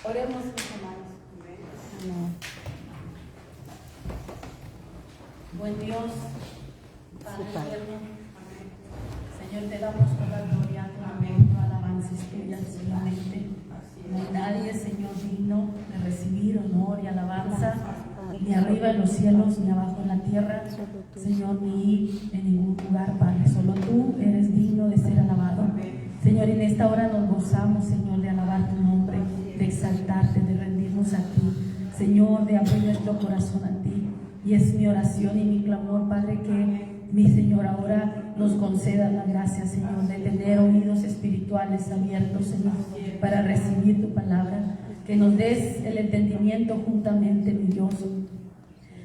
Oremos, mis hermanos. Amén. Buen Dios, Padre eterno, Señor, te damos toda la gloria, toda alabanza es tuya solamente. No hay nadie, Señor, digno de recibir honor y alabanza, ni arriba en los cielos, ni abajo en la tierra, Señor, ni en ningún lugar, Padre. Solo tú eres digno de ser alabado. Señor, en esta hora nos gozamos, Señor, de alabar tu nombre, de exaltarte, de rendirnos a ti, Señor, de abrir nuestro corazón a ti. Y es mi oración y mi clamor, Padre, que mi Señor ahora nos conceda la gracia, Señor, de tener oídos espirituales abiertos, Señor, para recibir tu palabra, que nos des el entendimiento juntamente, mi Dios,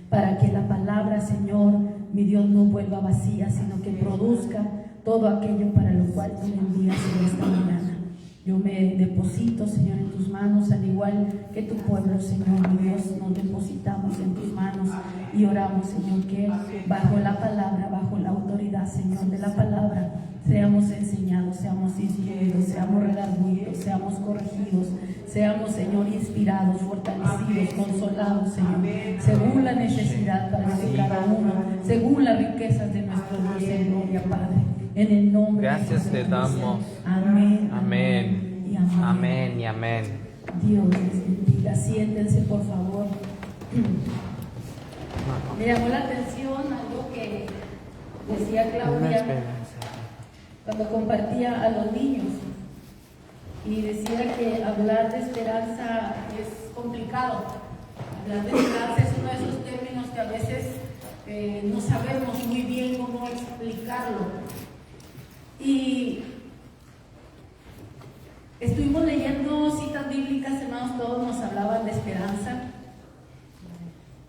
para que la palabra, Señor, mi Dios, no vuelva vacía, sino que produzca todo aquello para lo cual tú me envías en esta mañana. Yo me deposito, Señor, en tus manos, al igual que tu pueblo, Señor, mi Dios, nos depositamos en tus manos y oramos, Señor, que bajo la palabra, bajo la autoridad, Señor, de la palabra, seamos enseñados, seamos instruidos, seamos redarguidos, seamos corregidos, seamos, Señor, inspirados, fortalecidos, consolados, Señor, según la necesidad, Padre, de cada uno, según las riquezas de nuestro Dios en gloria, Padre. En el nombre gracias de te damos. Amén. Amén. Y amén. Amén y amén. Dios les bendiga. Siéntense, por favor. Me llamó la atención algo que decía Claudia cuando compartía a los niños. Y decía que hablar de esperanza es complicado. Hablar de esperanza es uno de esos términos que a veces no sabemos muy bien cómo explicarlo. Y estuvimos leyendo citas bíblicas, hermanos, todos nos hablaban de esperanza.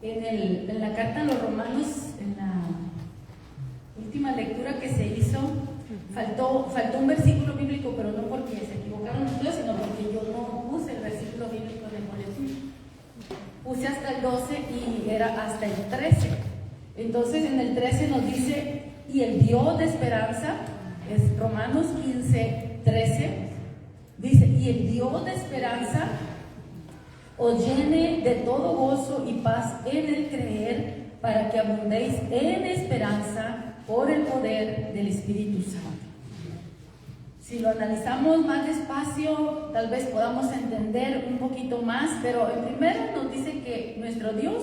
En la carta a los Romanos, en la última lectura que se hizo, faltó un versículo bíblico, pero no porque se equivocaron ustedes, sino porque yo no puse el versículo bíblico en el boletín. Puse hasta el 12 y era hasta el 13. Entonces en el 13 nos dice, y el Dios de esperanza, es Romanos 15, 13, dice, y el Dios de esperanza os llene de todo gozo y paz en el creer, para que abundéis en esperanza por el poder del Espíritu Santo. Si lo analizamos más despacio, tal vez podamos entender un poquito más, pero en primero nos dice que nuestro Dios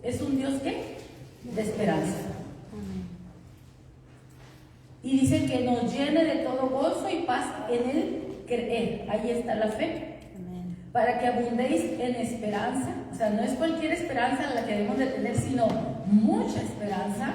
es un Dios ¿qué? De esperanza. Y dice que nos llene de todo gozo y paz en el creer. Ahí está la fe. Amén. Para que abundéis en esperanza. O sea, no es cualquier esperanza la que debemos de tener, sino mucha esperanza.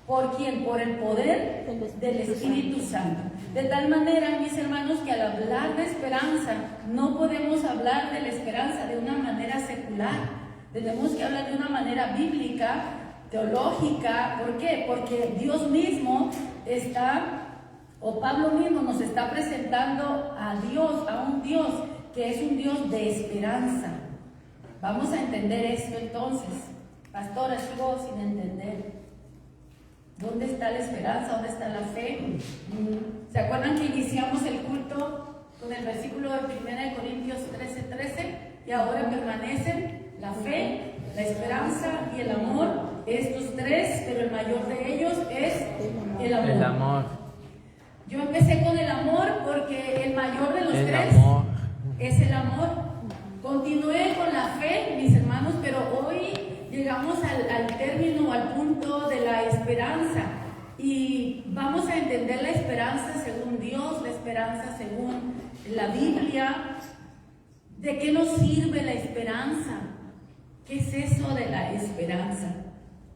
¿Por quién? Por el poder del Espíritu Santo. De tal manera, mis hermanos, que al hablar de esperanza, no podemos hablar de la esperanza de una manera secular. Tenemos que hablar de una manera bíblica, teológica. ¿Por qué? Porque Dios mismo o Pablo mismo nos está presentando a Dios, a un Dios que es un Dios de esperanza. Vamos a entender esto entonces. Pastora, sigo sin entender. ¿Dónde está la esperanza? ¿Dónde está la fe? ¿Se acuerdan que iniciamos el culto con el versículo de 1 Corintios 13:13? Y ahora permanecen la fe, la esperanza y el amor. Estos tres, pero el mayor de ellos es el amor. El amor. Yo empecé con el amor porque el mayor de los tres es el amor. Continué con la fe, mis hermanos, pero hoy llegamos al término, al punto de la esperanza. Y vamos a entender la esperanza según Dios, la esperanza según la Biblia. ¿De qué nos sirve la esperanza? ¿Qué es eso de la esperanza?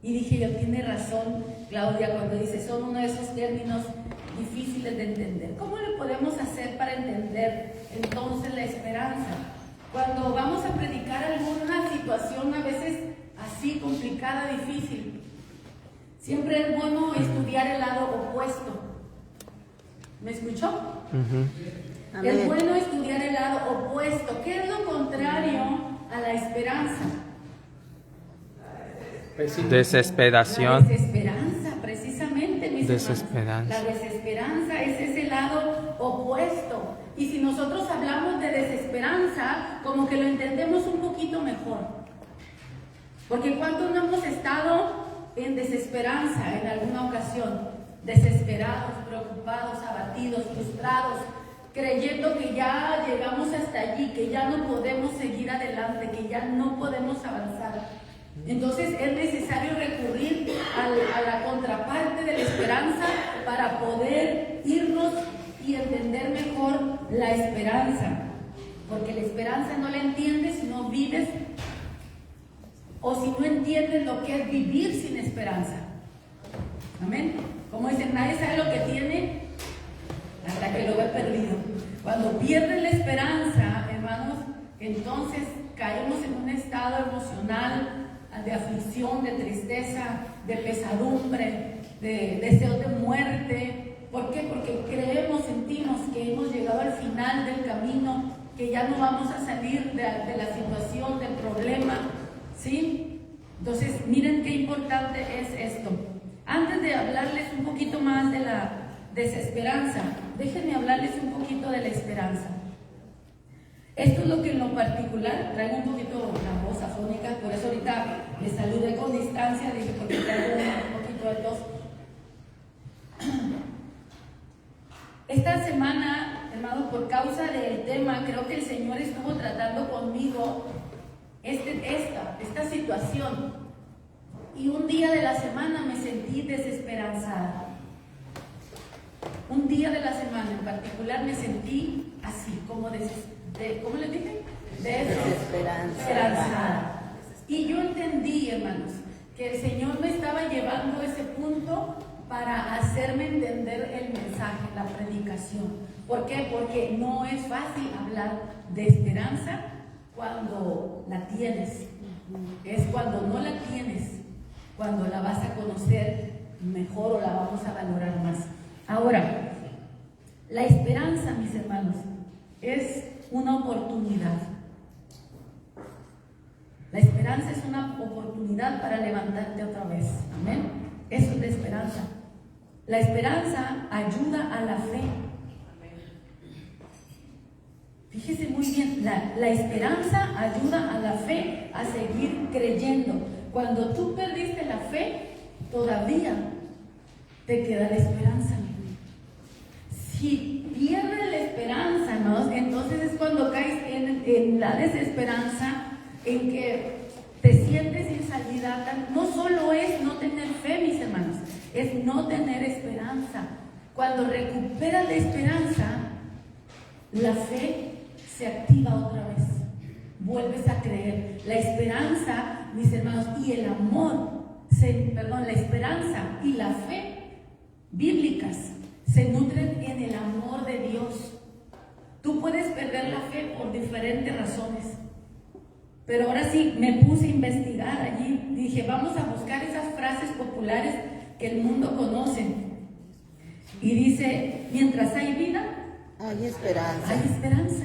Y dije yo, tiene razón Claudia cuando dice, son uno de esos términos difíciles de entender. ¿Cómo le podemos hacer para entender entonces la esperanza? Cuando vamos a predicar alguna situación a veces así complicada, difícil, siempre es bueno estudiar el lado opuesto. ¿Me escuchó? Es bueno estudiar el lado opuesto. ¿Qué es lo contrario a la esperanza? Desesperación. La desesperanza, precisamente. Desesperanza. La desesperanza es ese lado opuesto esto. Y si nosotros hablamos de desesperanza, como que lo entendemos un poquito mejor. Porque ¿cuántos no hemos estado en desesperanza en alguna ocasión? Desesperados, preocupados, abatidos, frustrados, creyendo que ya llegamos hasta allí, que ya no podemos seguir adelante, que ya no podemos avanzar. Entonces es necesario recurrir a la contraparte de la esperanza para poder irnos y entender mejor la esperanza. Porque la esperanza no la entiendes si no vives, o si no entiendes lo que es vivir sin esperanza. Amén. Como dicen, nadie sabe lo que tiene hasta que lo ve perdido. Cuando pierdes la esperanza, hermanos, entonces caemos en un estado emocional de aflicción, de tristeza, de pesadumbre, de deseos de muerte. ¿Por qué? Porque creemos, sentimos que hemos llegado al final del camino, que ya no vamos a salir de la situación, del problema, ¿sí? Entonces, miren qué importante es esto. Antes de hablarles un poquito más de la desesperanza, déjenme hablarles un poquito de la esperanza. Esto es lo que en lo particular, traigo un poquito la voz afónica, por eso ahorita les saludé con distancia, dije porque traigo un poquito de tos. Esta semana, hermanos, por causa del tema, creo que el Señor estuvo tratando conmigo esta situación. Y un día de la semana me sentí desesperanzada. Un día de la semana en particular me sentí así, como ¿cómo les dije? Desesperanzada. Y yo entendí, hermanos, que el Señor me estaba llevando a ese punto para hacerme entender el mensaje, la predicación. ¿Por qué? Porque no es fácil hablar de esperanza cuando la tienes. Es cuando no la tienes, cuando la vas a conocer mejor o la vamos a valorar más. Ahora, la esperanza, mis hermanos, es una oportunidad. La esperanza es una oportunidad para levantarte otra vez. Amén. Eso es la esperanza. La esperanza ayuda a la fe. Fíjese muy bien, la esperanza ayuda a la fe a seguir creyendo. Cuando tú perdiste la fe, todavía te queda la esperanza. Si pierdes la esperanza, ¿no? Entonces es cuando caes en la desesperanza, en que te sientes sin salida. No solo es no tener fe, mis hermanos, es no tener esperanza. Cuando recuperas la esperanza, la fe se activa otra vez, vuelves a creer. La esperanza, mis hermanos, y el amor, la esperanza y la fe bíblicas se nutren en el amor de Dios. Tú puedes perder la fe por diferentes razones, pero ahora sí me puse a investigar allí. Dije, vamos a buscar esas frases populares que el mundo conoce. Y dice, mientras hay vida, hay esperanza. Hay esperanza.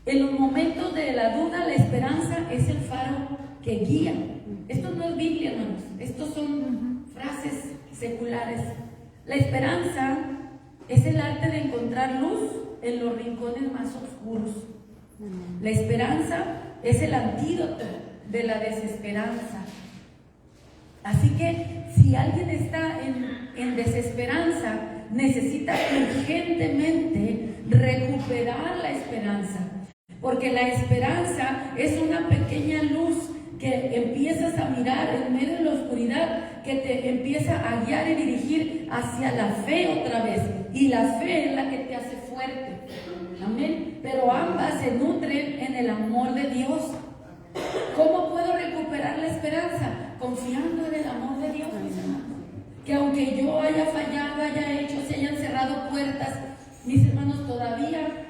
En los momentos de la duda, la esperanza es el faro que guía. Esto no es Biblia, hermanos. Estos son frases seculares. La esperanza es el arte de encontrar luz en los rincones más oscuros. La esperanza es el antídoto de la desesperanza. Así que si alguien está en desesperanza, necesita urgentemente recuperar la esperanza. Porque la esperanza es una pequeña luz que empiezas a mirar en medio de la oscuridad, que te empieza a guiar y dirigir hacia la fe otra vez. Y la fe es la que te hace fuerte. Amén. Pero ambas se nutren en el amor de Dios. ¿Cómo puedo recuperar la esperanza? Confiando en el amor de Dios, mis hermanos. Que aunque yo haya fallado, haya hecho, se hayan cerrado puertas, mis hermanos, todavía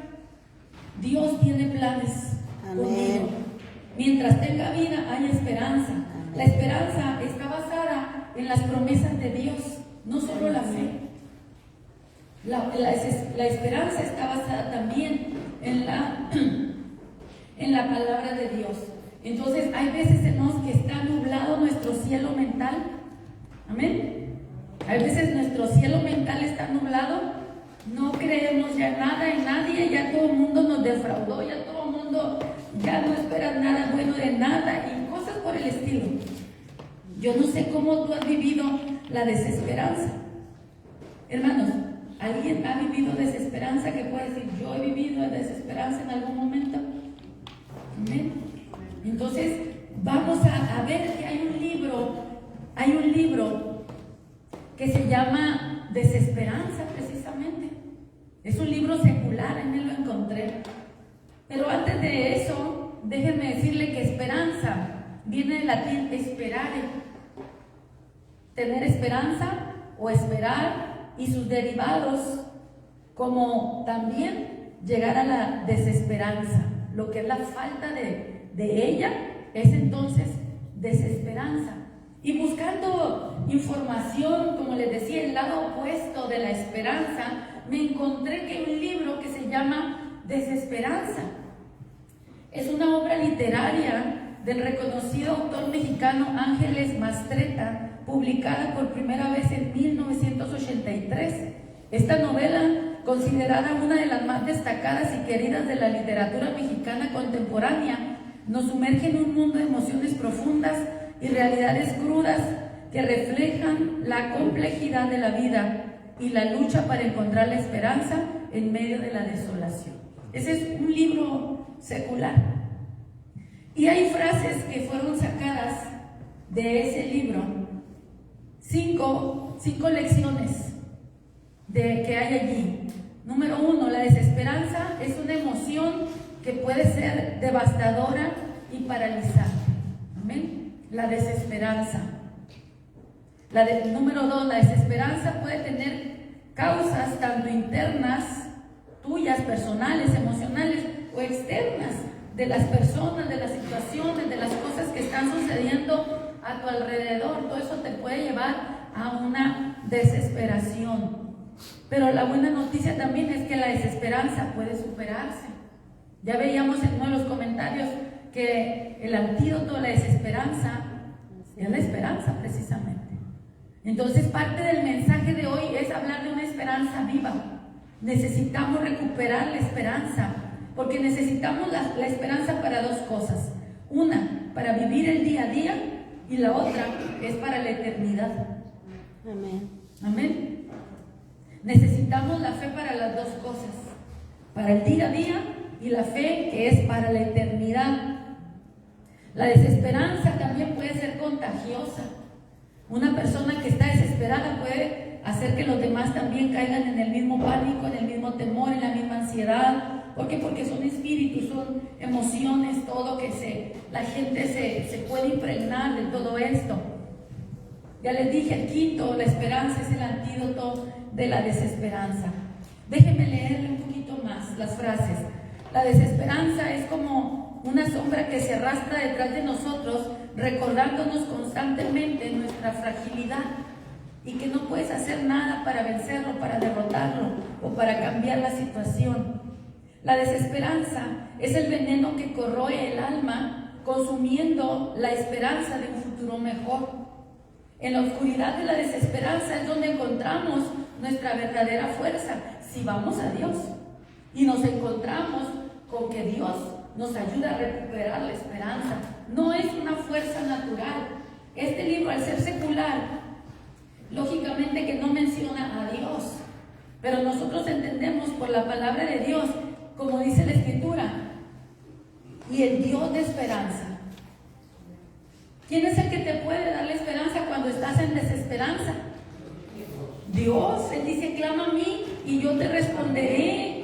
Dios tiene planes conmigo. Mientras tenga vida, hay esperanza. La esperanza está basada en las promesas de Dios, no solo la fe. La esperanza está basada también en la palabra de Dios. Entonces, hay veces, hermanos, que está nublado nuestro cielo mental. Amén. Hay veces nuestro cielo mental está nublado No creemos ya nada en nadie, ya todo el mundo nos defraudó, ya todo el mundo ya no espera nada bueno de nada y cosas por el estilo. Yo no sé cómo tú has vivido la desesperanza. Hermanos, ¿alguien ha vivido desesperanza que puede decir, yo he vivido desesperanza en algún momento? Amén. Entonces, vamos a ver que hay un libro que se llama Desesperanza, precisamente. Es un libro secular, ahí me lo encontré. Pero antes de eso, déjenme decirle que esperanza viene del latín esperare. Tener esperanza o esperar y sus derivados, como también llegar a la desesperanza. Lo que es la falta de ella es entonces desesperanza. Y buscando información, como les decía, el lado opuesto de la esperanza, me encontré que hay un libro que se llama Desesperanza. Es una obra literaria del reconocido autor mexicano Ángeles Mastretta, publicada por primera vez en 1983. Esta novela, considerada una de las más destacadas y queridas de la literatura mexicana contemporánea, nos sumerge en un mundo de emociones profundas y realidades crudas que reflejan la complejidad de la vida y la lucha para encontrar la esperanza en medio de la desolación. Ese es un libro secular. Y hay frases que fueron sacadas de ese libro, cinco lecciones que hay allí. Número 1, la desesperanza es una emoción que puede ser devastadora y paralizante. Amén. La desesperanza. Número 2, la desesperanza puede tener causas tanto internas, tuyas, personales, emocionales o externas, de las personas, de las situaciones, de las cosas que están sucediendo a tu alrededor. Todo eso te puede llevar a una desesperación. Pero la buena noticia también es que la desesperanza puede superarse. Ya veíamos en uno de los comentarios que el antídoto de la desesperanza es la esperanza, precisamente. Entonces, parte del mensaje de hoy es hablar de una esperanza viva. Necesitamos recuperar la esperanza, porque necesitamos la esperanza para dos cosas. Una, para vivir el día a día, y la otra es para la eternidad. Amén. Amén. Necesitamos la fe para las dos cosas, para el día a día y la fe que es para la eternidad. La desesperanza también puede ser contagiosa. Una persona que está desesperada puede hacer que los demás también caigan en el mismo pánico, en el mismo temor, en la misma ansiedad. ¿Por qué? Porque son espíritus, son emociones, todo la gente se puede impregnar de todo esto. Ya les dije, el quinto, la esperanza es el antídoto de la desesperanza. Déjenme leerle un poquito más las frases. La desesperanza es como una sombra que se arrastra detrás de nosotros, recordándonos constantemente nuestra fragilidad y que no puedes hacer nada para vencerlo, para derrotarlo o para cambiar la situación. La desesperanza es el veneno que corroe el alma, consumiendo la esperanza de un futuro mejor. En la oscuridad de la desesperanza es donde encontramos nuestra verdadera fuerza, si vamos a Dios y nos encontramos con que Dios nos ayuda a recuperar la esperanza. No es una fuerza natural. Este libro, al ser secular, lógicamente que no menciona a Dios, pero nosotros entendemos por la palabra de Dios, como dice la Escritura, y el Dios de esperanza. ¿Quién es el que te puede dar la esperanza cuando estás en desesperanza? Dios. Él dice, clama a mí y yo te responderé.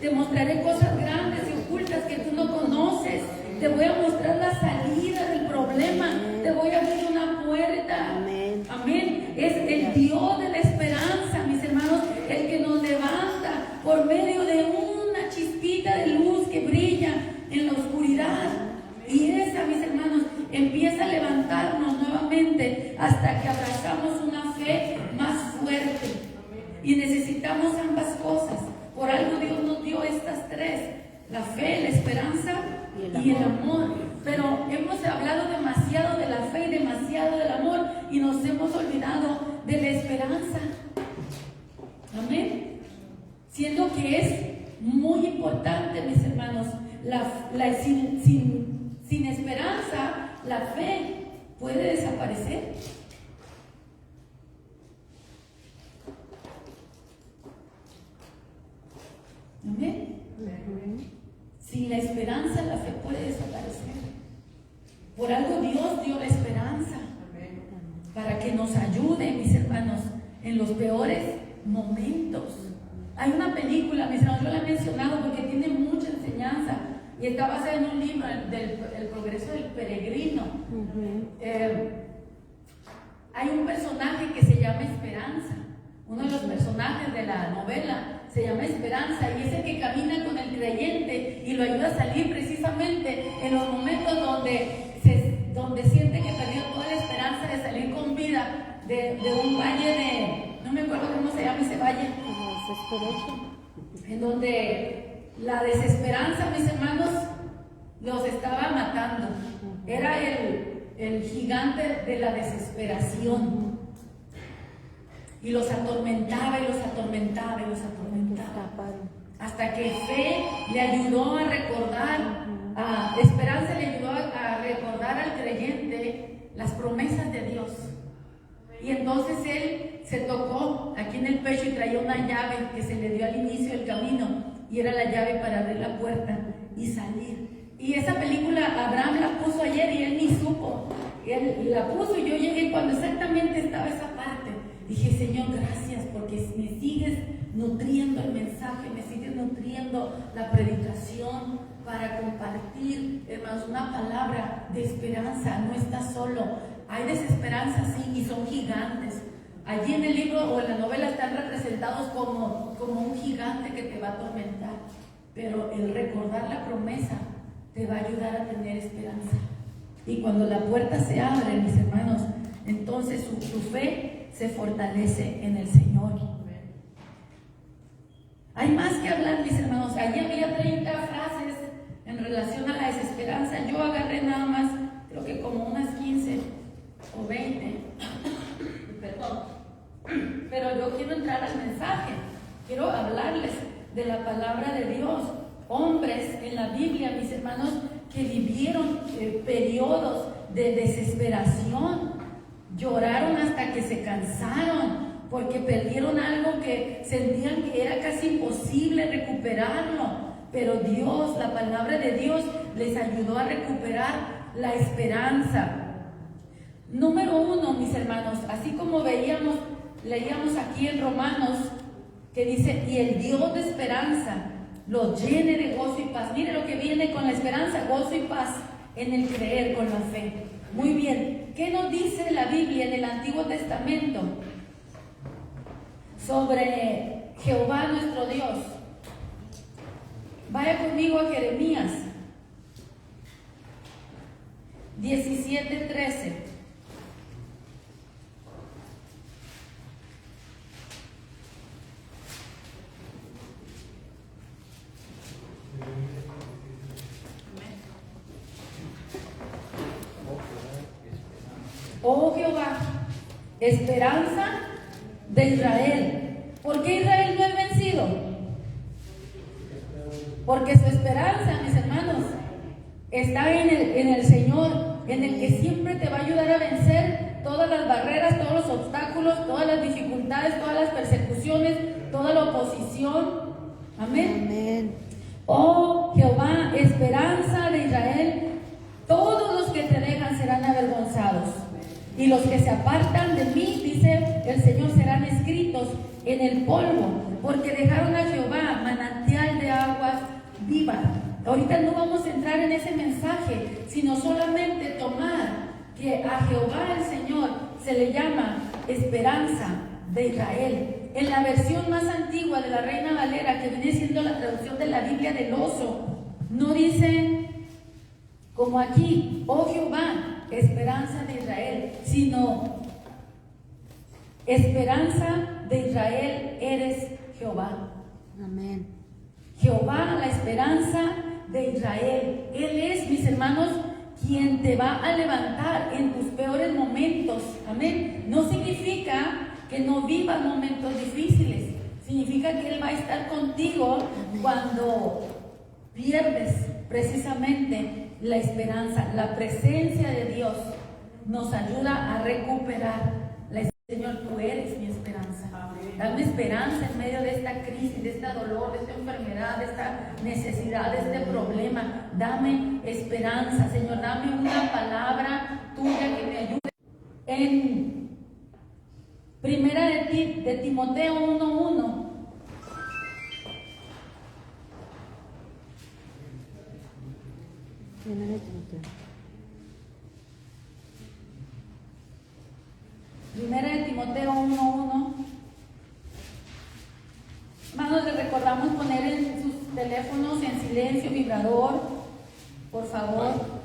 Te mostraré cosas grandes y ocultas que tú no conoces. Te voy a mostrar la salida del problema. Te voy a abrir una puerta. Amén. Amén. Es el Dios de la esperanza, mis hermanos, el que nos levanta por medio de una chispita de luz que brilla en la oscuridad. Y esa, mis hermanos, empieza a levantarnos nuevamente hasta que abrazamos una fe más fuerte. Y necesitamos ambas cosas. Por algo Dios nos dio estas tres: la fe, la esperanza y el amor. Pero hemos hablado demasiado de la fe y demasiado del amor y nos hemos olvidado de la esperanza. Amén. siendo que es muy importante, mis hermanos, sin esperanza, la fe puede desaparecer. Amén. Sin la esperanza, la fe puede desaparecer. Por algo Dios dio la esperanza, para que nos ayude, mis hermanos, en los peores momentos. Hay una película, mis hermanos, yo la he mencionado porque tiene mucha enseñanza y está basada en un libro del progreso del peregrino. Hay un personaje que se llama Esperanza. Uno de los personajes de la novela se llama Esperanza, y es el que camina con el creyente y lo ayuda a salir precisamente en los momentos donde siente que perdió toda la esperanza de salir con vida de un valle de, no me acuerdo cómo se llama ese valle, en donde la desesperanza, mis hermanos, los estaba matando. Era el gigante de la desesperación, y los atormentaba y los atormentaba y los atormentaba, hasta que fe le ayudó a recordar, Esperanza le ayudó a recordar al creyente las promesas de Dios. Y entonces él se tocó aquí en el pecho y traía una llave que se le dio al inicio del camino, y era la llave para abrir la puerta y salir. Y esa película Abraham la puso ayer y él ni supo. Él la puso y yo llegué cuando exactamente estaba esa parte. Dije, Señor, gracias porque me sigues nutriendo el mensaje, me sigues nutriendo la predicación para compartir, hermanos, una palabra de esperanza. No estás solo. Hay desesperanza, sí, y son gigantes. Allí en el libro o en la novela están representados como un gigante que te va a atormentar. Pero el recordar la promesa te va a ayudar a tener esperanza. Y cuando la puerta se abre, mis hermanos, entonces su fe se fortalece en el Señor. Hay más que hablar, mis hermanos. Allí había 30 frases en relación a la desesperanza. Yo agarré nada más, creo que como unas 15 o 20. Perdón. Pero yo quiero entrar al mensaje. Quiero hablarles de la palabra de Dios. Hombres en la Biblia, mis hermanos, que vivieron periodos de desesperación. Lloraron hasta que se cansaron porque perdieron algo que sentían que era casi imposible recuperarlo. Pero Dios, la palabra de Dios, les ayudó a recuperar la esperanza. Número 1, mis hermanos, así como leíamos aquí en Romanos, que dice, y el Dios de esperanza los llene de gozo y paz. Mire lo que viene con la esperanza: gozo y paz en el creer con la fe. Muy bien, ¿qué nos dice la Biblia en el Antiguo Testamento sobre Jehová nuestro Dios? Vaya conmigo a Jeremías 17:13. Oh Jehová, esperanza de Israel. ¿Por qué Israel no es vencido? Porque su esperanza, mis hermanos, está en el Señor, en el que siempre te va a ayudar a vencer todas las barreras, todos los obstáculos, todas las dificultades, todas las persecuciones, toda la oposición. Amén. Amén. Oh Jehová, esperanza de Israel, todos los que te dejan serán avergonzados, y los que se apartan de mí, dice el Señor, serán escritos en el polvo, porque dejaron a Jehová, manantial de aguas vivas. Ahorita no vamos a entrar en ese mensaje, sino solamente tomar que a Jehová el Señor se le llama esperanza de Israel. En la versión más antigua de la Reina Valera, que viene siendo la traducción de la Biblia del oso, no dice como aquí, oh Jehová, esperanza de Israel, sino esperanza de Israel eres Jehová. Amén. Jehová, la esperanza de Israel. Él es, mis hermanos, quien te va a levantar en tus peores momentos. Amén. No significa que no vivas momentos difíciles, Significa que Él va a estar contigo cuando pierdes precisamente la esperanza. La presencia de Dios nos ayuda a recuperar la esperanza. Señor, tú eres mi esperanza. Dame esperanza en medio de esta crisis, de este dolor, de esta enfermedad, de esta necesidad, de este problema. Dame esperanza, Señor. Dame una palabra tuya que me ayude. En Primera de Timoteo 1:1. Primera de Timoteo 1:1. Hermanos, les recordamos poner en sus teléfonos en silencio, vibrador, por favor.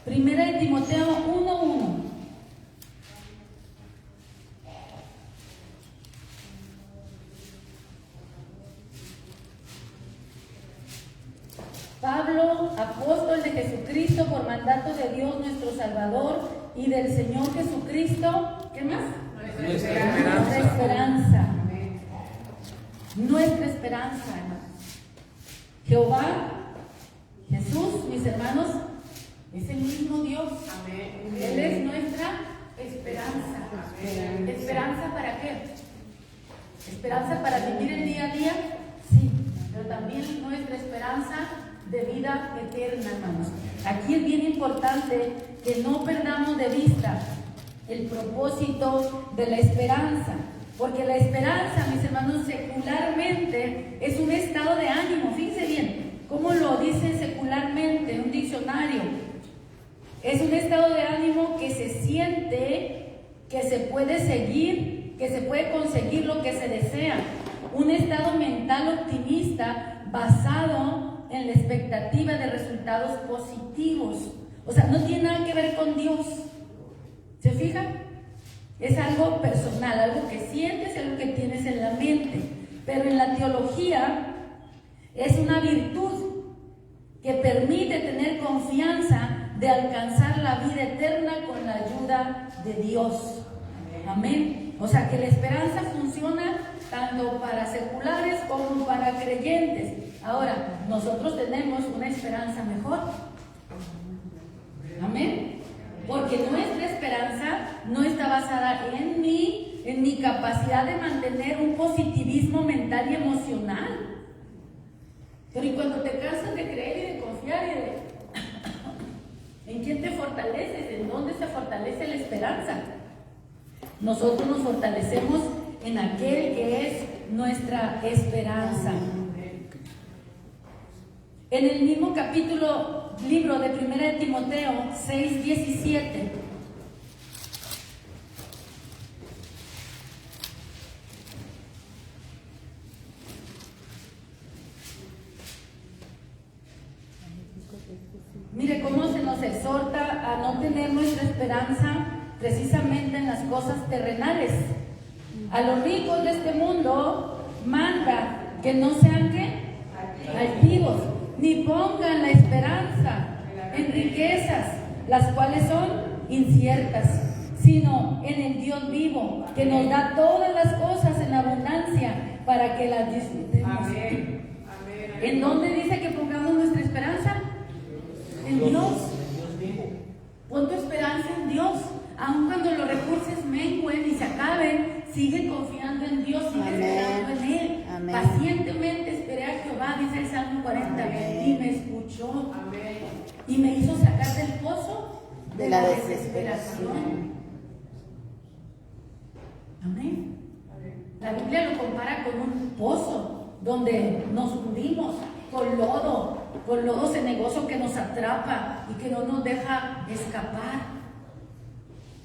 Primera de Timoteo 1:1. Pablo, apóstol de Jesucristo por mandato de Dios nuestro Salvador y del Señor Jesucristo, ¿qué más? Nuestra esperanza. Nuestra esperanza, hermanos. Jehová, Jesús, mis hermanos, es el mismo Dios. Él es nuestra esperanza. ¿Esperanza para qué? ¿Esperanza para vivir el día a día? Sí, pero también nuestra esperanza de vida eterna, hermanos. Aquí es bien importante que no perdamos de vista el propósito de la esperanza, porque la esperanza, mis hermanos, secularmente es un estado de ánimo. Fíjense bien cómo lo dice secularmente en un diccionario. Es un estado de ánimo que se siente, que se puede seguir, que se puede conseguir lo que se desea. Un estado mental optimista basado en la expectativa de resultados positivos. O sea, no tiene nada que ver con Dios. ¿Se fijan? Es algo personal, algo que sientes, algo que tienes en la mente. Pero en la teología es una virtud que permite tener confianza de alcanzar la vida eterna con la ayuda de Dios. Amén. O sea, que la esperanza funciona tanto para seculares como para creyentes. Ahora, nosotros tenemos una esperanza mejor. Amén. Porque nuestra esperanza no está basada en mi capacidad de mantener un positivismo mental y emocional. Pero y cuando te cansas de creer y de confiar y de ¿en quién te fortaleces? ¿En dónde se fortalece la esperanza? Nosotros nos fortalecemos en aquel que es nuestra esperanza. En el mismo libro de 1 de Timoteo 6:17. Mire cómo se nos exhorta a no tener nuestra esperanza precisamente en las cosas terrenales. A los ricos de este mundo manda que no sean ¿qué? Altivos, ni pongan la esperanza en riquezas, las cuales son inciertas, sino en el Dios vivo, que nos da todas las cosas en abundancia para que las disfrutemos. Amén. ¿En dónde dice que pongamos nuestra esperanza? En Dios. Pon tu esperanza en Dios. Aun cuando los recursos mengüen y se acaben, sigue confiando en Dios, sigue esperando en Él. Amén. Pacientemente esperé a Jehová, dice el Salmo 40, Amén. Y me escuchó. Amén. Y me hizo sacar del pozo de la desesperación. Amén. La Biblia lo compara con un pozo donde nos hundimos con lodo cenagoso que nos atrapa y que no nos deja escapar.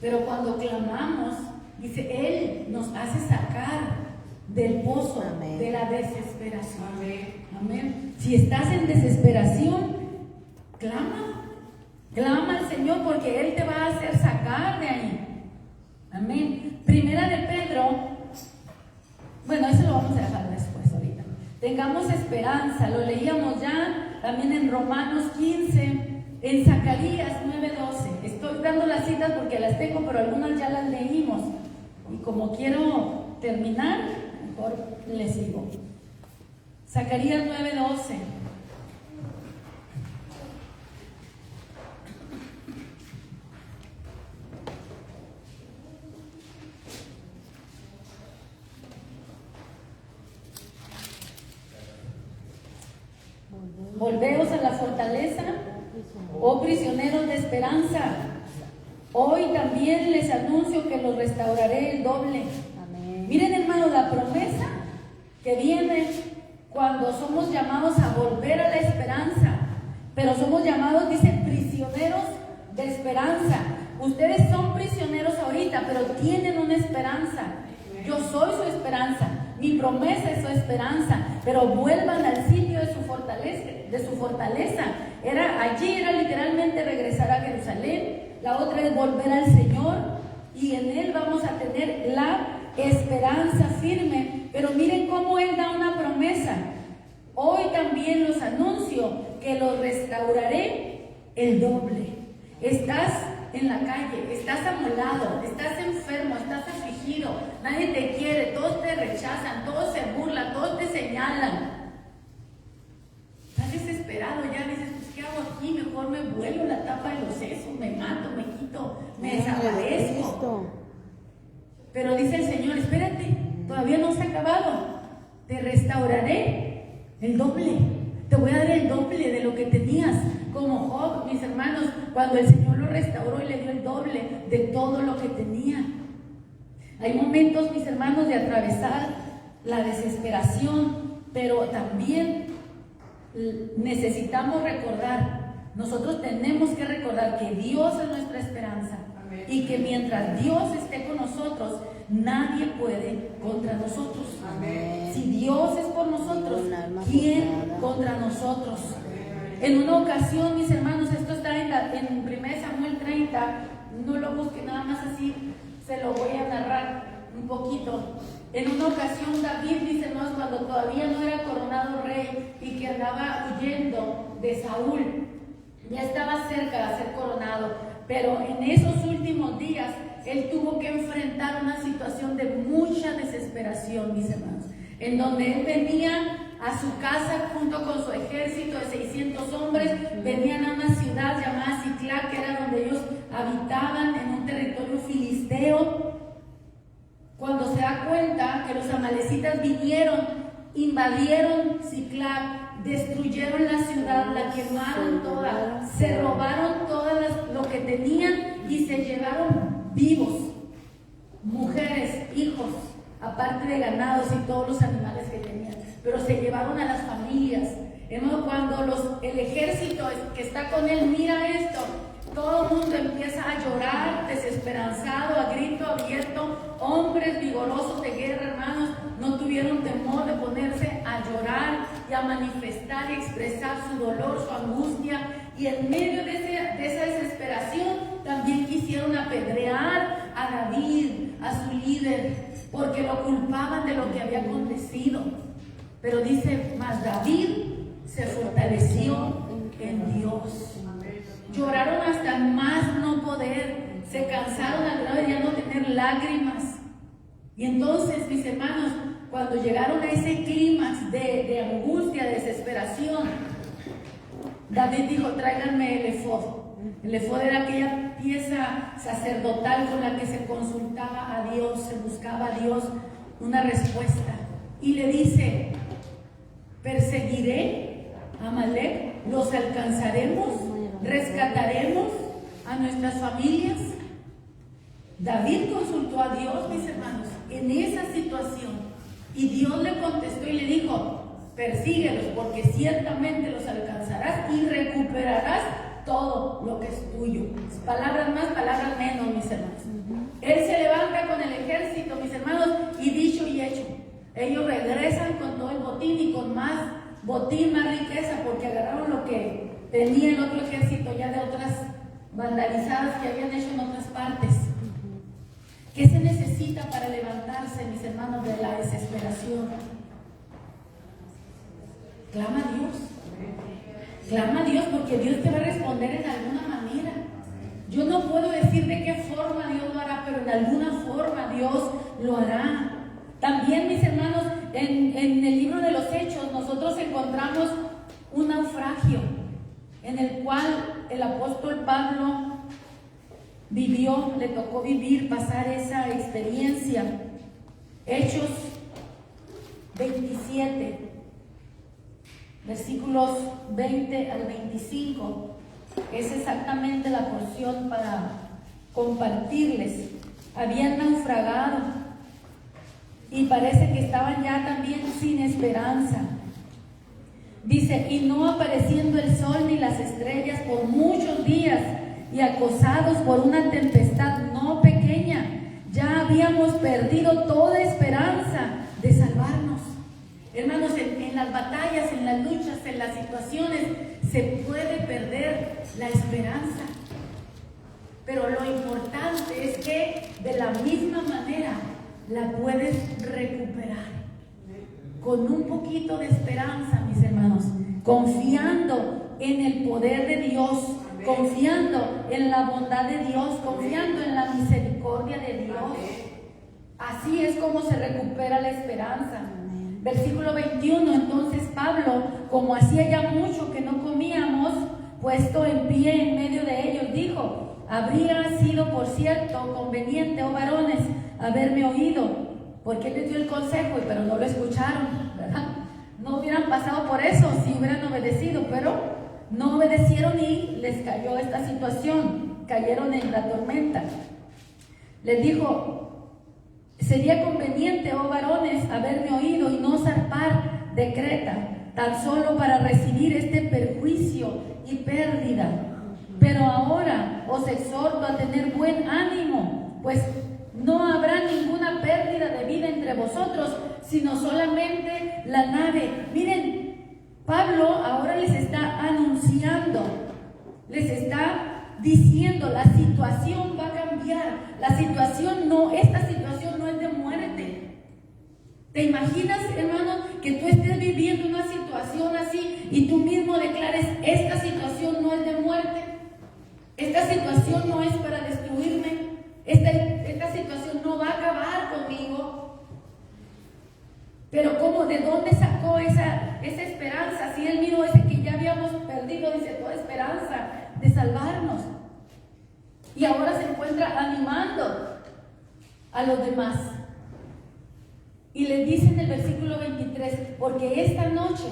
Pero cuando clamamos, dice, Él nos hace sacar del pozo, Amén. De la desesperación. Amén. Amén. Si estás en desesperación, clama al Señor, porque Él te va a hacer sacar de ahí. Amén. Primera de Pedro, bueno, eso lo vamos a dejar después ahorita. Tengamos esperanza, lo leíamos ya también en Romanos 15. En Zacarías 9:12, estoy dando las citas porque las tengo, pero algunas ya las leímos. Y como quiero terminar, mejor les sigo. Zacarías 9:12. Volveos a la fortaleza, oh prisioneros de esperanza. Hoy también les anuncio que los restauraré el doble. Amén. Miren, hermanos, la promesa que viene cuando somos llamados a volver a la esperanza. Pero somos llamados, dice, prisioneros de esperanza. Ustedes son prisioneros ahorita, pero tienen una esperanza. Yo soy su esperanza. Mi promesa es su esperanza. Pero vuelvan al sitio de su fortaleza. Allí era literalmente regresar a Jerusalén. La otra es volver al Señor. Y en Él vamos a tener la esperanza firme. Pero miren cómo Él da una promesa. Hoy también los anuncio que los restauraré el doble. Estás en la calle, estás amolado, estás enfermo, estás afligido, nadie te quiere, todos te rechazan, todos se burlan, todos te señalan. Estás desesperado, ya dices, pues ¿qué hago aquí? Mejor me vuelo la tapa de los sesos, me mato, me quito, me desaparezco. Pero dice el Señor, espérate, todavía no se ha acabado. Te restauraré el doble. Te voy a dar el doble de lo que tenías. Como Job, mis hermanos, cuando el Señor lo restauró y le dio el doble de todo lo que tenía. Hay momentos, mis hermanos, de atravesar la desesperación, pero también necesitamos recordar, nosotros tenemos que recordar que Dios es nuestra esperanza. Amén. Y que mientras Dios esté con nosotros, nadie puede contra nosotros. Amén. Si Dios es por nosotros, ¿quién contra nosotros? En una ocasión, mis hermanos, esto está en 1 Samuel 30, no lo busque, nada más así se lo voy a narrar un poquito. En una ocasión David, dice, hermanos, cuando todavía no era coronado rey y que andaba huyendo de Saúl, ya estaba cerca de ser coronado, pero en esos últimos días él tuvo que enfrentar una situación de mucha desesperación, mis hermanos, en donde él venía a su casa junto con su ejército de 600 hombres, venían a una ciudad llamada Siclac, que era donde ellos habitaban en un territorio filisteo. Cuando se da cuenta que los amalecitas vinieron, invadieron Siclac, destruyeron la ciudad, la quemaron toda, se robaron todo lo que tenían y se llevaron vivos, mujeres, hijos, aparte de ganados y todos los animales que tenían, pero se llevaron a las familias. Hermano, cuando el ejército que está con él mira esto, todo el mundo empieza a llorar, desesperanzado, a grito abierto. Hombres vigorosos de guerra, hermanos, no tuvieron temor de ponerse a llorar y a manifestar y expresar su dolor, su angustia. Y en medio de esa desesperación también quisieron apedrear a David, a su líder, porque lo culpaban de lo que había acontecido. Pero dice, mas David se fortaleció en Dios. Lloraron hasta más no poder, se cansaron al grado de ya no tener lágrimas. Y entonces, mis hermanos, cuando llegaron a ese clímax de angustia, de desesperación, David dijo, tráiganme el efod. El efod era aquella pieza sacerdotal con la que se consultaba a Dios, se buscaba a Dios una respuesta. Y le dice, perseguiré a Amalek, los alcanzaremos, rescataremos a nuestras familias. David consultó a Dios, mis hermanos, en esa situación, y Dios le contestó y le dijo, persíguelos, porque ciertamente los alcanzarás y recuperarás todo lo que es tuyo. Palabras más, palabras menos, mis hermanos. Él se levanta con el ejército, mis hermanos, y dicho y hecho, ellos regresan con todo el botín y con más botín, más riqueza, porque agarraron lo que tenía el otro ejército ya de otras vandalizadas que habían hecho en otras partes. ¿Qué se necesita para levantarse, mis hermanos, de la desesperación? Clama a Dios. Clama a Dios, porque Dios te va a responder en alguna manera. Yo no puedo decir de qué forma Dios lo hará, pero en alguna forma Dios lo hará. También, mis hermanos, en el libro de los Hechos nosotros encontramos un naufragio en el cual el apóstol Pablo vivió, le tocó vivir, pasar esa experiencia. Hechos 27, versículos 20 al 25, es exactamente la porción para compartirles. Habían naufragado y parece que estaban ya también sin esperanza. Dice, y no apareciendo el sol ni las estrellas por muchos días, y acosados por una tempestad no pequeña, ya habíamos perdido toda esperanza de salvarnos. Hermanos, en las batallas, en las luchas, en las situaciones, se puede perder la esperanza. Pero lo importante es que de la misma manera la puedes recuperar. Con un poquito de esperanza, mis hermanos, confiando en el poder de Dios, confiando en la bondad de Dios, confiando en la misericordia de Dios. Así es como se recupera la esperanza. Versículo 21, entonces Pablo, como hacía ya mucho que no comíamos, puesto en pie en medio de ellos, dijo, habría sido por cierto conveniente, oh varones, haberme oído, porque él les dio el consejo, pero no lo escucharon, ¿verdad? No hubieran pasado por eso si hubieran obedecido, pero no obedecieron y les cayó esta situación, cayeron en la tormenta. Les dijo, sería conveniente, oh varones, haberme oído y no zarpar de Creta, tan solo para recibir este perjuicio y pérdida. Pero ahora os exhorto a tener buen ánimo, pues no habrá ninguna pérdida de vida entre vosotros, sino solamente la nave. Miren, Pablo ahora les está anunciando, les está diciendo, la situación va a cambiar. La situación no, esta situación no es de muerte. ¿Te imaginas, hermano, que tú estés viviendo una situación así y tú mismo declares, esta situación no es de muerte? Esta situación no es para destruirme. Esta situación no va a acabar conmigo. Pero ¿cómo? ¿De dónde sacó esa esperanza? Si él mismo dice que ya habíamos perdido, dice, toda esperanza de salvarnos. Y ahora se encuentra animando a los demás. Y les dice en el versículo 23, porque esta noche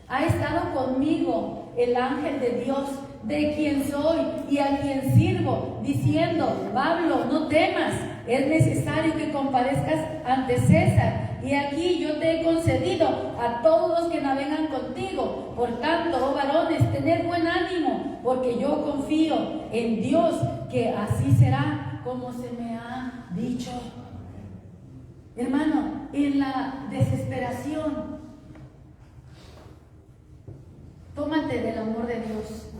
ha estado conmigo el ángel de Dios, de quien soy y a quien sirvo, diciendo, Pablo, no temas, es necesario que comparezcas ante César, y aquí yo te he concedido a todos los que navegan contigo. Por tanto, oh varones, tened buen ánimo, porque yo confío en Dios, que así será como se me ha dicho. Hermano, en la desesperación, tómate del amor de Dios.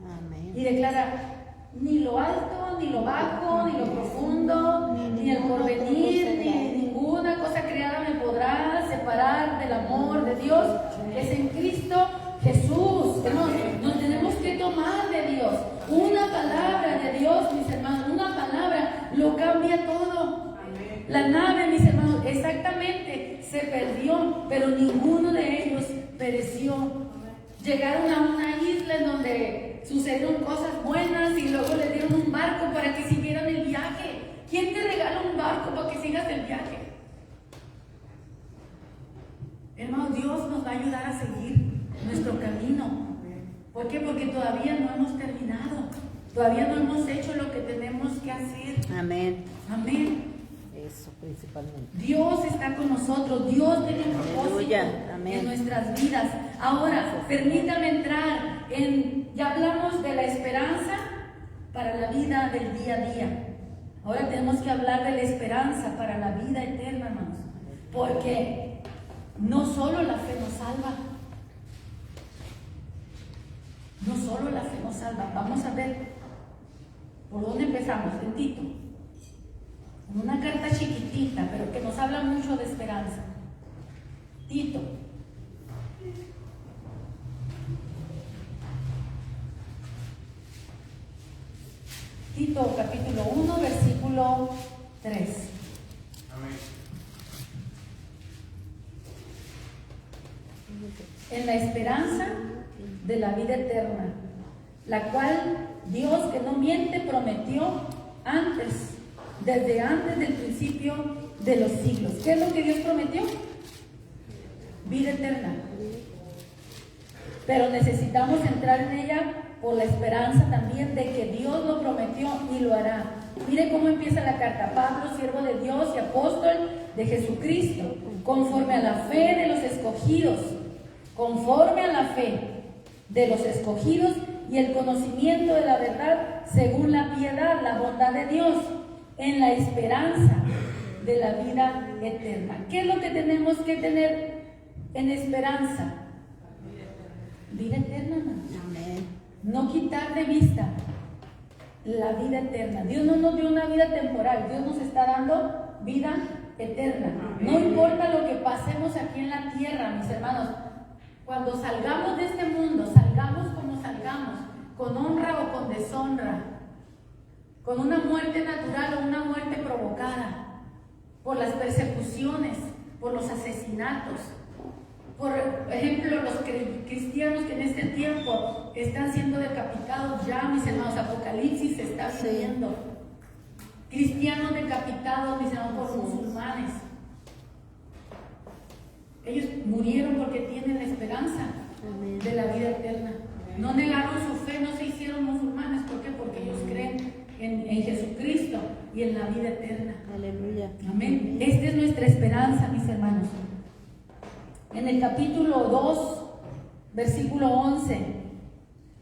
Amén. Y declara, ni lo alto, ni lo bajo, ni lo profundo, ni el porvenir, ni ninguna cosa creada me podrá separar del amor de Dios. Es en Cristo Jesús. Hermanos, nos tenemos que tomar de Dios. Una palabra de Dios, mis hermanos, una palabra lo cambia todo. La nave, mis hermanos, exactamente se perdió, pero ninguno de ellos pereció. Llegaron a una isla en donde sucedieron cosas buenas y luego les dieron un barco para que siguieran el viaje. ¿Quién te regala un barco para que sigas el viaje? Hermano, Dios nos va a ayudar a seguir nuestro camino. ¿Por qué? Porque todavía no hemos terminado. Todavía no hemos hecho lo que tenemos que hacer. Amén. Amén. Eso principalmente. Dios está con nosotros. Dios tiene un propósito en nuestras vidas. Ahora, permítame entrar en, ya hablamos de la esperanza para la vida del día a día. Ahora tenemos que hablar de la esperanza para la vida eterna, hermanos. Porque no solo la fe nos salva. No solo la fe nos salva. Vamos a ver por dónde empezamos. En Tito. Una carta chiquitita, pero que nos habla mucho de esperanza. Tito. Tito, capítulo 1, versículo 3. en la esperanza de la vida eterna, la cual Dios, que no miente, prometió desde antes del principio de los siglos. ¿Qué es lo que Dios prometió? Vida eterna. Pero necesitamos entrar en ella por la esperanza también de que Dios lo prometió y lo hará. Mire cómo empieza la carta. Pablo, siervo de Dios y apóstol de Jesucristo, conforme a la fe de los escogidos, conforme a la fe de los escogidos y el conocimiento de la verdad, según la piedad, la bondad de Dios, en la esperanza de la vida eterna. ¿Qué es lo que tenemos que tener en esperanza? Vida eterna, no quitar de vista la vida eterna. Dios no nos dio una vida temporal, Dios nos está dando vida eterna. No importa lo que pasemos aquí en la tierra, mis hermanos, cuando salgamos de este mundo, salgamos como salgamos, con honra o con deshonra, con una muerte natural o una muerte provocada por las persecuciones, por los asesinatos. Por ejemplo, los cristianos que en este tiempo están siendo decapitados ya, mis hermanos, Apocalipsis se está viendo. Cristianos decapitados, mis hermanos, por musulmanes. Ellos murieron porque tienen la esperanza de la vida eterna. No negaron su fe, no se hicieron musulmanes. ¿Por qué? Porque ellos creen en Jesucristo y en la vida eterna. Aleluya. Amén. Esta es nuestra esperanza, mis hermanos. En el capítulo 2, versículo 11,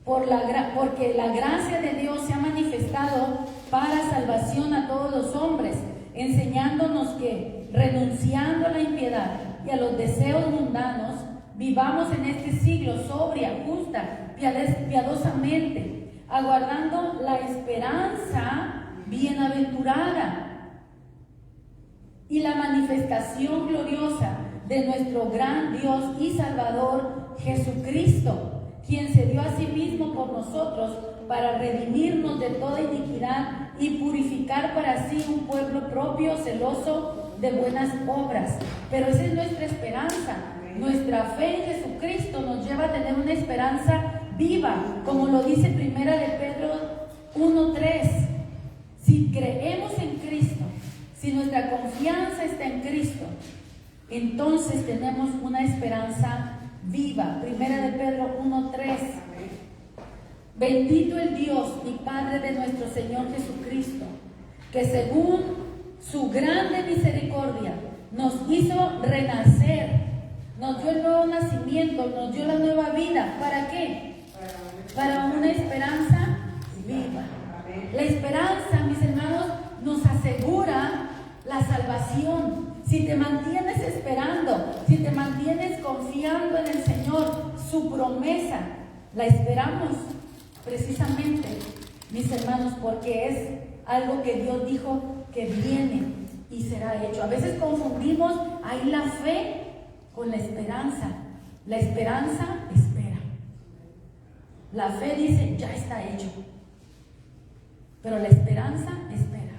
porque la gracia de Dios se ha manifestado para salvación a todos los hombres, enseñándonos que, renunciando a la impiedad y a los deseos mundanos, vivamos en este siglo sobria, justa, piadosamente, aguardando la esperanza bienaventurada y la manifestación gloriosa de nuestro gran Dios y Salvador Jesucristo, quien se dio a sí mismo por nosotros para redimirnos de toda iniquidad y purificar para sí un pueblo propio, celoso de buenas obras. Pero esa es nuestra esperanza. Nuestra fe en Jesucristo nos lleva a tener una esperanza viva, como lo dice Primera de Pedro 1:3. Si creemos en Cristo, si nuestra confianza está en Cristo, entonces tenemos una esperanza viva. Primera de Pedro 1:3. Bendito el Dios y Padre de nuestro Señor Jesucristo, que según su grande misericordia nos hizo renacer, nos dio el nuevo nacimiento, nos dio la nueva vida. ¿Para qué? Para una esperanza viva. La esperanza, mis hermanos, nos asegura la salvación. Si te mantienes esperando, si te mantienes confiando en el Señor, su promesa, la esperamos precisamente, mis hermanos, porque es algo que Dios dijo que viene y será hecho. A veces confundimos ahí la fe con la esperanza. La esperanza espera. La fe dice, ya está hecho. Pero la esperanza espera.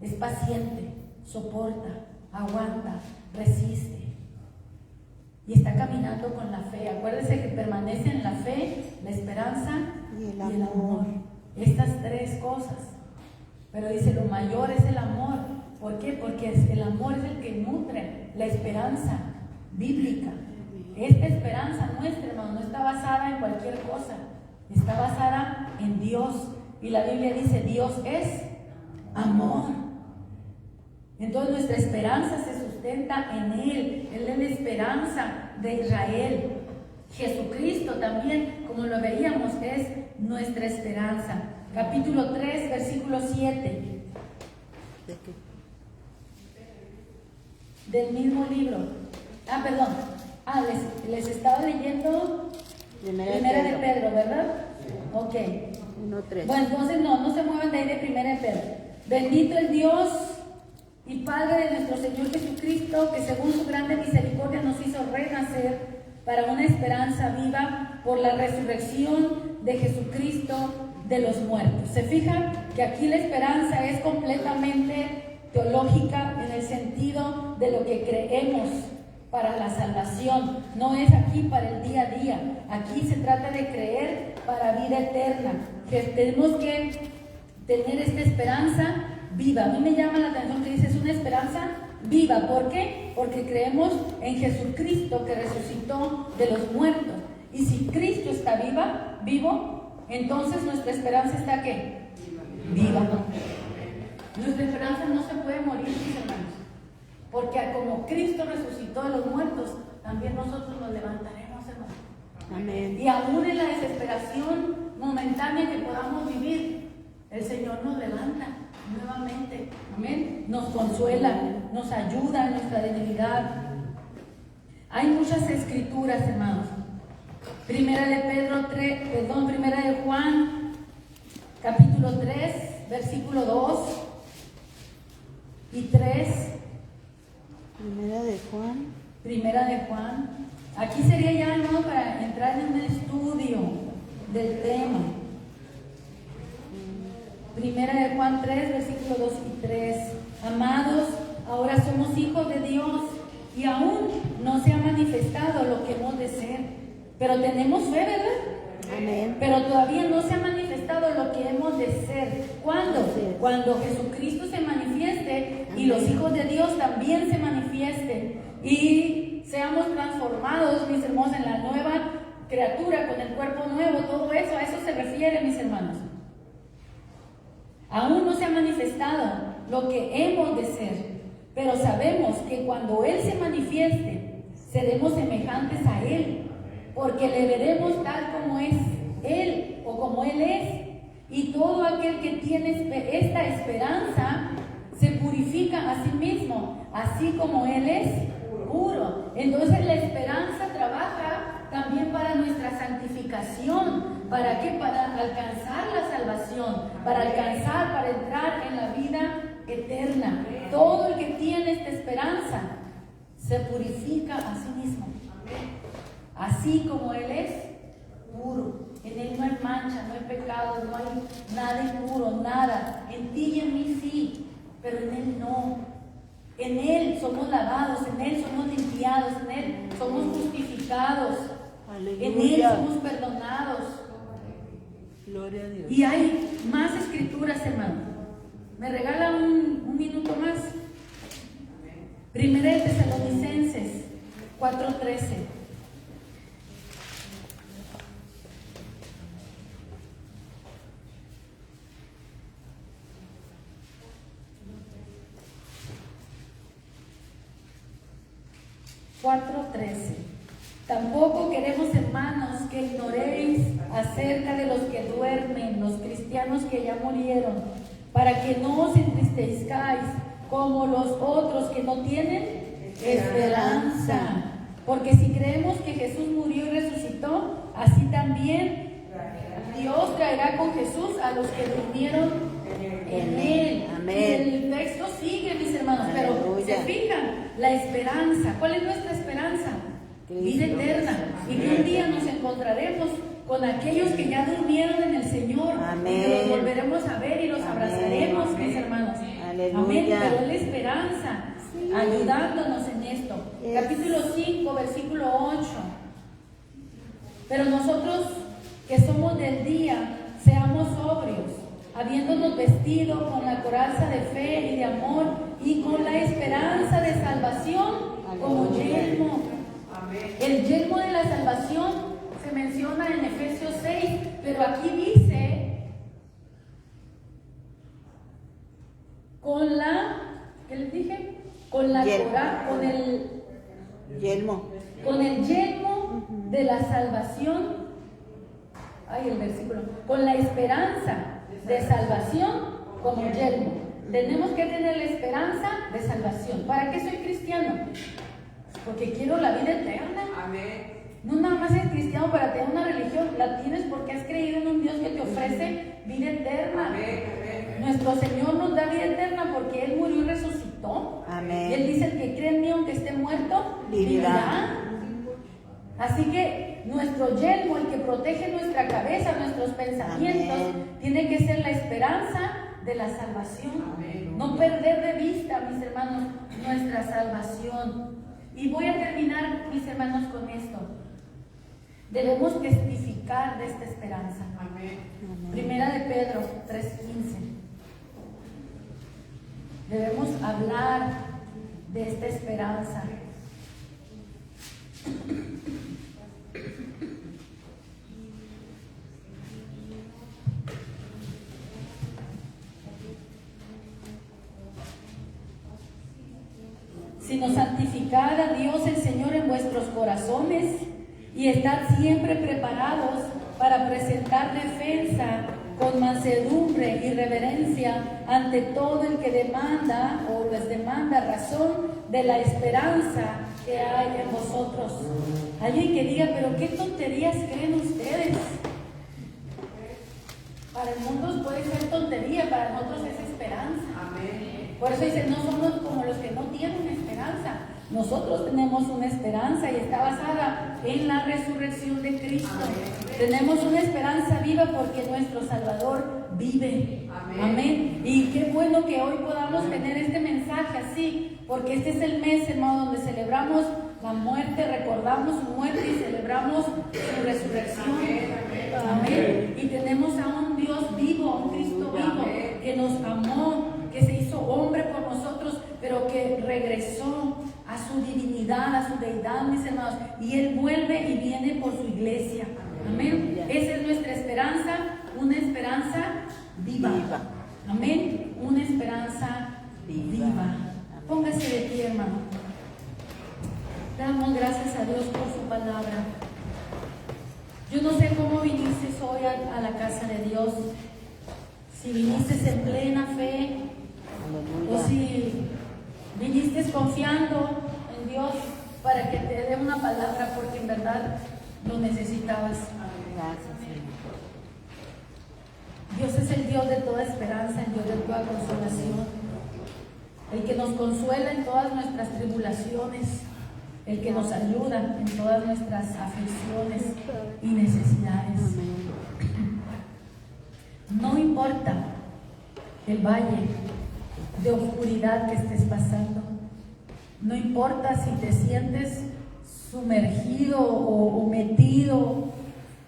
Es paciente, soporta, aguanta, resiste y está caminando con la fe. Acuérdese que permanece en la fe, la esperanza y el amor. Estas tres cosas. Pero dice, lo mayor es el amor. ¿Por qué? Porque el amor es el que nutre la esperanza bíblica. Esta esperanza nuestra, hermano, no está basada en cualquier cosa, está basada en Dios. Y la Biblia dice, Dios es amor. Entonces nuestra esperanza se sustenta en Él. Él es la esperanza de Israel. Jesucristo también, como lo veíamos, es nuestra esperanza. Capítulo 3, versículo 7. Del mismo libro. Perdón. Les estaba leyendo Primera de Pedro, ¿verdad? Ok. 1:3. Bueno, entonces no se muevan de ahí de Primera de Pedro. Bendito el Dios y Padre de nuestro Señor Jesucristo, que según su grande misericordia nos hizo renacer para una esperanza viva por la resurrección de Jesucristo de los muertos. Se fijan que aquí la esperanza es completamente teológica en el sentido de lo que creemos para la salvación, no es aquí para el día a día. Aquí se trata de creer para vida eterna, que tenemos que tener esta esperanza viva. A mí me llama la atención que dice, es una esperanza viva. ¿Por qué? Porque creemos en Jesucristo que resucitó de los muertos. Y si Cristo está vivo, entonces nuestra esperanza está ¿qué? Viva. Nuestra esperanza no se puede morir, mis hermanos, porque como Cristo resucitó de los muertos, también nosotros nos levantaremos, hermanos. Amén. Y aún en la desesperación momentánea que podamos vivir, el Señor nos levanta nuevamente. Amén. Nos consuela, nos ayuda en nuestra debilidad. Hay muchas escrituras, hermanos. Primera de Juan, capítulo 3, versículo 2 y 3. Primera de Juan. Aquí sería ya, hermano, para entrar en un estudio del tema. Primera de Juan 3, versículo 2 y 3. Amados, ahora somos hijos de Dios y aún no se ha manifestado lo que hemos de ser. Pero tenemos fe, ¿verdad? Amén. Pero todavía no se ha manifestado lo que hemos de ser. ¿Cuándo? Cuando Jesucristo se manifieste y los hijos de Dios también se manifiesten y seamos transformados, mis hermanos, en la nueva criatura con el cuerpo nuevo. Todo eso, a eso se refiere, mis hermanos. Aún no se ha manifestado lo que hemos de ser, pero sabemos que cuando Él se manifieste, seremos semejantes a Él, porque le veremos tal como es Él o como Él es. Y todo aquel que tiene esta esperanza se purifica a sí mismo, así como Él es puro. Entonces la esperanza trabaja también para nuestra santificación. ¿Para qué? Para alcanzar la salvación, para entrar en la vida eterna. Todo el que tiene esta esperanza se purifica a sí mismo. Así como Él es puro. En Él no hay mancha, no hay pecado, no hay nada impuro, nada. En ti y en mí sí, pero en Él no. En Él somos lavados, en Él somos limpiados, en Él somos justificados. Aleluya. En Él somos perdonados. Gloria a Dios. Y hay más escrituras, hermano. ¿Me regala un minuto más? Primera de Tesalonicenses 4:13. Tampoco queremos, hermanos, que ignoréis acerca de los que duermen, los cristianos que ya murieron, para que no os entristezcáis como los otros que no tienen esperanza. Porque si creemos que Jesús murió y resucitó, así también Dios traerá con Jesús a los que durmieron en Él. Amén. Y el texto sigue, mis hermanos, pero Aleluya. se fijan, la esperanza. ¿Cuál es nuestra esperanza? Cristo. Vida eterna. Y que un día nos encontraremos con aquellos que ya durmieron en el Señor. Amén. Que los volveremos a ver y los Amén. abrazaremos, mis Amén. hermanos. Aleluya. Amén. Pero es la esperanza, ayudándonos en esto. Yes. Capítulo 5, versículo 8. Pero nosotros que somos del día, seamos sobrios, habiéndonos vestido con la coraza de fe y de amor y con la esperanza de salvación como yelmo. El yelmo de la salvación se menciona en Efesios 6, pero aquí dice con la, ¿qué les dije? Con la Yelmo. con el yelmo de la salvación. Ay, el versículo. Con la esperanza de salvación como yelmo. Tenemos que tener la esperanza de salvación. ¿Para qué soy cristiano? Porque quiero la vida eterna. Amén. No nada más eres cristiano para tener una religión, la tienes porque has creído en un Dios que te ofrece vida eterna. Amén. Amén. Nuestro Señor nos da vida eterna porque Él murió y resucitó. Amén. Y Él dice, el que cree en mí aunque esté muerto, vivirá. Así que nuestro yelmo, el que protege nuestra cabeza, nuestros pensamientos, Amén. tiene que ser la esperanza de la salvación. Amén. No perder de vista, mis hermanos, nuestra salvación. Y voy a terminar, mis hermanos, con esto. Debemos testificar de esta esperanza. Amén. Primera de Pedro 3:15. Debemos hablar de esta esperanza. Sino santificad a Dios el Señor en vuestros corazones y estad siempre preparados para presentar defensa con mansedumbre y reverencia ante todo el que demanda o les demanda razón de la esperanza que hay en vosotros. Alguien que diga, pero qué tonterías creen ustedes. Para el mundo puede ser tontería, para nosotros es esperanza. Amén. Por eso dice, no somos como los que no tienen esperanza. Nosotros tenemos una esperanza y está basada en la resurrección de Cristo. Amén. Tenemos una esperanza viva porque nuestro Salvador vive. Amén. Amén. Y qué bueno que hoy podamos tener este mensaje así, porque este es el mes, hermano, donde celebramos la muerte, recordamos su muerte y celebramos su resurrección. Amén. Y tenemos a un Dios vivo, a un Cristo vivo, que nos amó, que se hizo hombre por nosotros, pero que regresó a su divinidad, a su deidad, mis hermanos. Y Él vuelve y viene por su iglesia. Amén. Esa es nuestra esperanza, una esperanza viva. Amén. Una esperanza viva. Póngase de pie, hermano. Damos gracias a Dios por su palabra. Yo no sé cómo viniste hoy a la casa de Dios. Si viniste en plena fe, o si viniste confiando en Dios para que te dé una palabra, porque en verdad lo necesitabas. Gracias, Señor. Dios es el Dios de toda esperanza, el Dios de toda consolación, el que nos consuela en todas nuestras tribulaciones, el que nos ayuda en todas nuestras aflicciones y necesidades. No importa el valle de oscuridad que estés pasando, no importa si te sientes sumergido o metido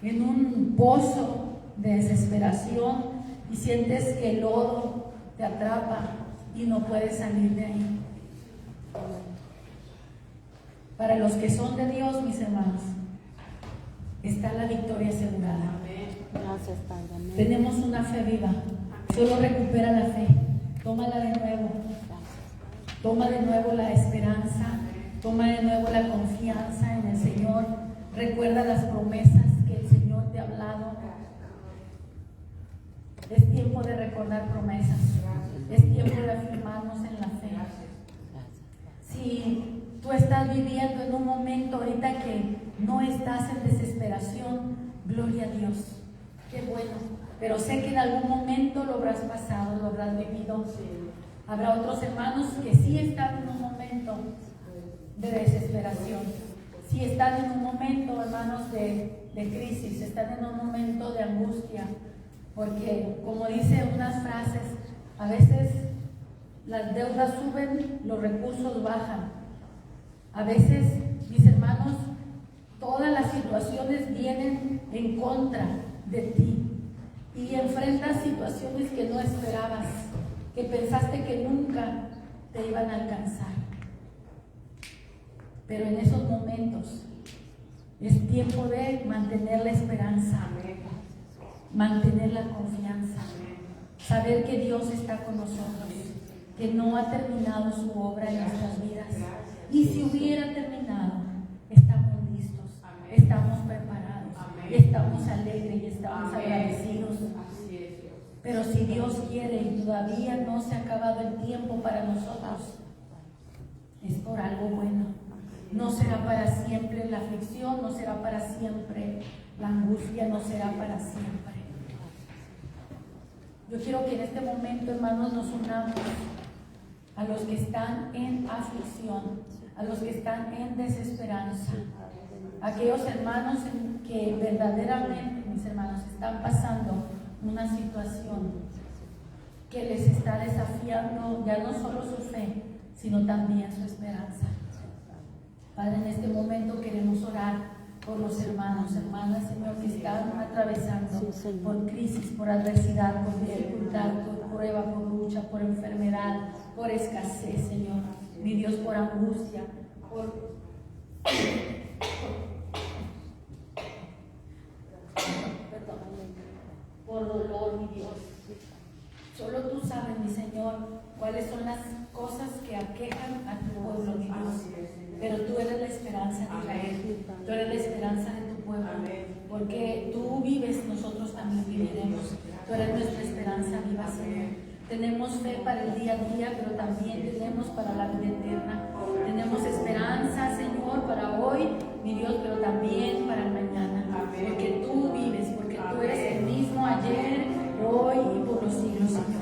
en un pozo de desesperación y sientes que el lodo te atrapa y no puedes salir de ahí. Para los que son de Dios, mis hermanos, está la victoria asegurada. Gracias, Padre. Amén. Tenemos una fe viva. Solo recupera la fe. Tómala de nuevo. Toma de nuevo la esperanza. Toma de nuevo la confianza en el Señor. Recuerda las promesas que el Señor te ha hablado. Es tiempo de recordar promesas. Es tiempo de afirmarnos en la fe. Si tú estás viviendo en un momento ahorita que no estás en desesperación, gloria a Dios. Qué bueno. Pero sé que en algún momento lo habrás pasado, lo habrás vivido. Habrá otros hermanos que sí están en un momento de desesperación. Sí están en un momento, hermanos, de crisis. Están en un momento de angustia. Porque, como dice unas frases, a veces las deudas suben, los recursos bajan. A veces, mis hermanos, todas las situaciones vienen en contra de ti y enfrentas situaciones que no esperabas, que pensaste que nunca te iban a alcanzar. Pero en esos momentos es tiempo de mantener la esperanza, mantener la confianza, saber que Dios está con nosotros, que no ha terminado su obra en nuestras vidas. Y si hubiera terminado, estamos listos, estamos preparados, estamos alegres y estamos agradecidos. Pero si Dios quiere y todavía no se ha acabado el tiempo para nosotros, es por algo bueno. No será para siempre la aflicción, no será para siempre la angustia, no será para siempre. Yo quiero que en este momento, hermanos, nos unamos a los que están en aflicción, a los que están en desesperanza, aquellos hermanos que verdaderamente, mis hermanos, están pasando una situación que les está desafiando ya no solo su fe, sino también su esperanza. Padre, en este momento queremos orar por los hermanos, hermanas, Señor, que están atravesando Sí, Señor. por crisis, por adversidad, por dificultad, por prueba, por lucha, por enfermedad, por escasez, Señor. Mi Dios, por angustia, por dolor, mi Dios. Solo tú sabes, mi Señor, cuáles son las cosas que aquejan a tu pueblo, mi Dios. Pero tú eres la esperanza de Israel, tú eres la esperanza de tu pueblo, porque tú vives, nosotros también viviremos. Tú eres nuestra esperanza viva, Señor. Tenemos fe para el día a día, pero también tenemos para la vida eterna. Tenemos esperanza, Señor, para hoy, mi Dios, pero también para el mañana. Porque tú vives, porque tú eres el mismo ayer, hoy y por los siglos, Señor.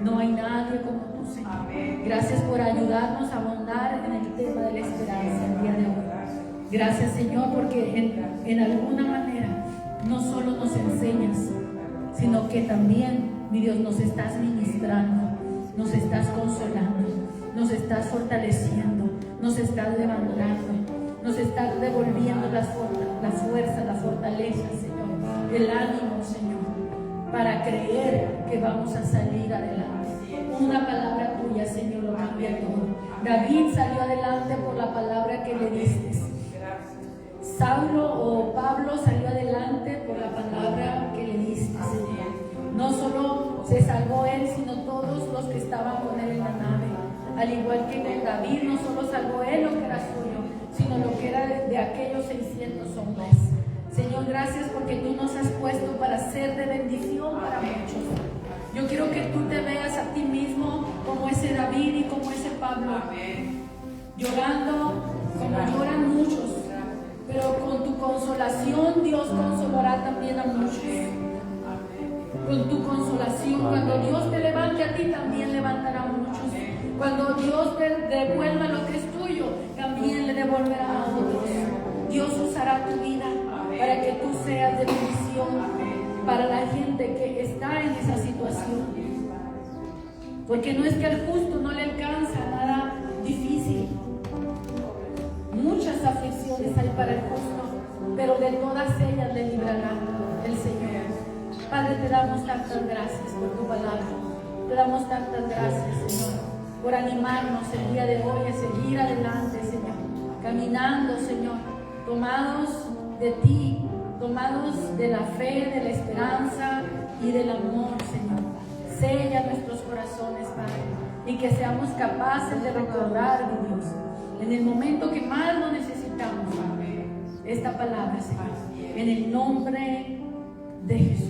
No hay nadie como tú, Señor. Gracias por ayudarnos a ahondar en el tema de la esperanza el día de hoy. Gracias, Señor, porque en alguna manera no solo nos enseñas, sino que también, mi Dios, nos estás ministrando, nos estás consolando, nos estás fortaleciendo, nos estás levantando, nos estás devolviendo la fuerza, la fortaleza, Señor, el ánimo, Señor, para creer que vamos a salir adelante. Una palabra tuya, Señor, lo cambia todo. David salió adelante por la palabra que le diste. Saulo o Pablo salió adelante por la palabra que le diste, Señor. No solo se salvó él, sino todos los que estaban con él en la nave. Al igual que con David, no solo salvó él lo que era suyo, sino lo que era de aquellos 600 hombres. Señor, gracias porque tú nos has puesto para ser de bendición para muchos. Yo quiero que tú te veas a ti mismo como ese David y como ese Pablo, llorando como lloran muchos, pero con tu consolación Dios consolará también a muchos. Con tu consolación, cuando Dios te levante a ti, también levantará a muchos. Cuando Dios te devuelva lo que es tuyo, también le devolverá a otros. Dios usará tu vida para que tú seas de bendición para la gente que está en esa situación. Porque no es que al justo no le alcanza nada difícil. Muchas aflicciones hay para el justo, pero de todas ellas le librará el Señor. Padre, te damos tantas gracias por tu palabra. Te damos tantas gracias, Señor, por animarnos el día de hoy a seguir adelante, Señor. Caminando, Señor, tomados de ti, tomados de la fe, de la esperanza y del amor, Señor. Sella nuestros corazones, Padre, y que seamos capaces de recordar, mi Dios, en el momento que más lo necesitamos, esta palabra, Señor, en el nombre de Jesús.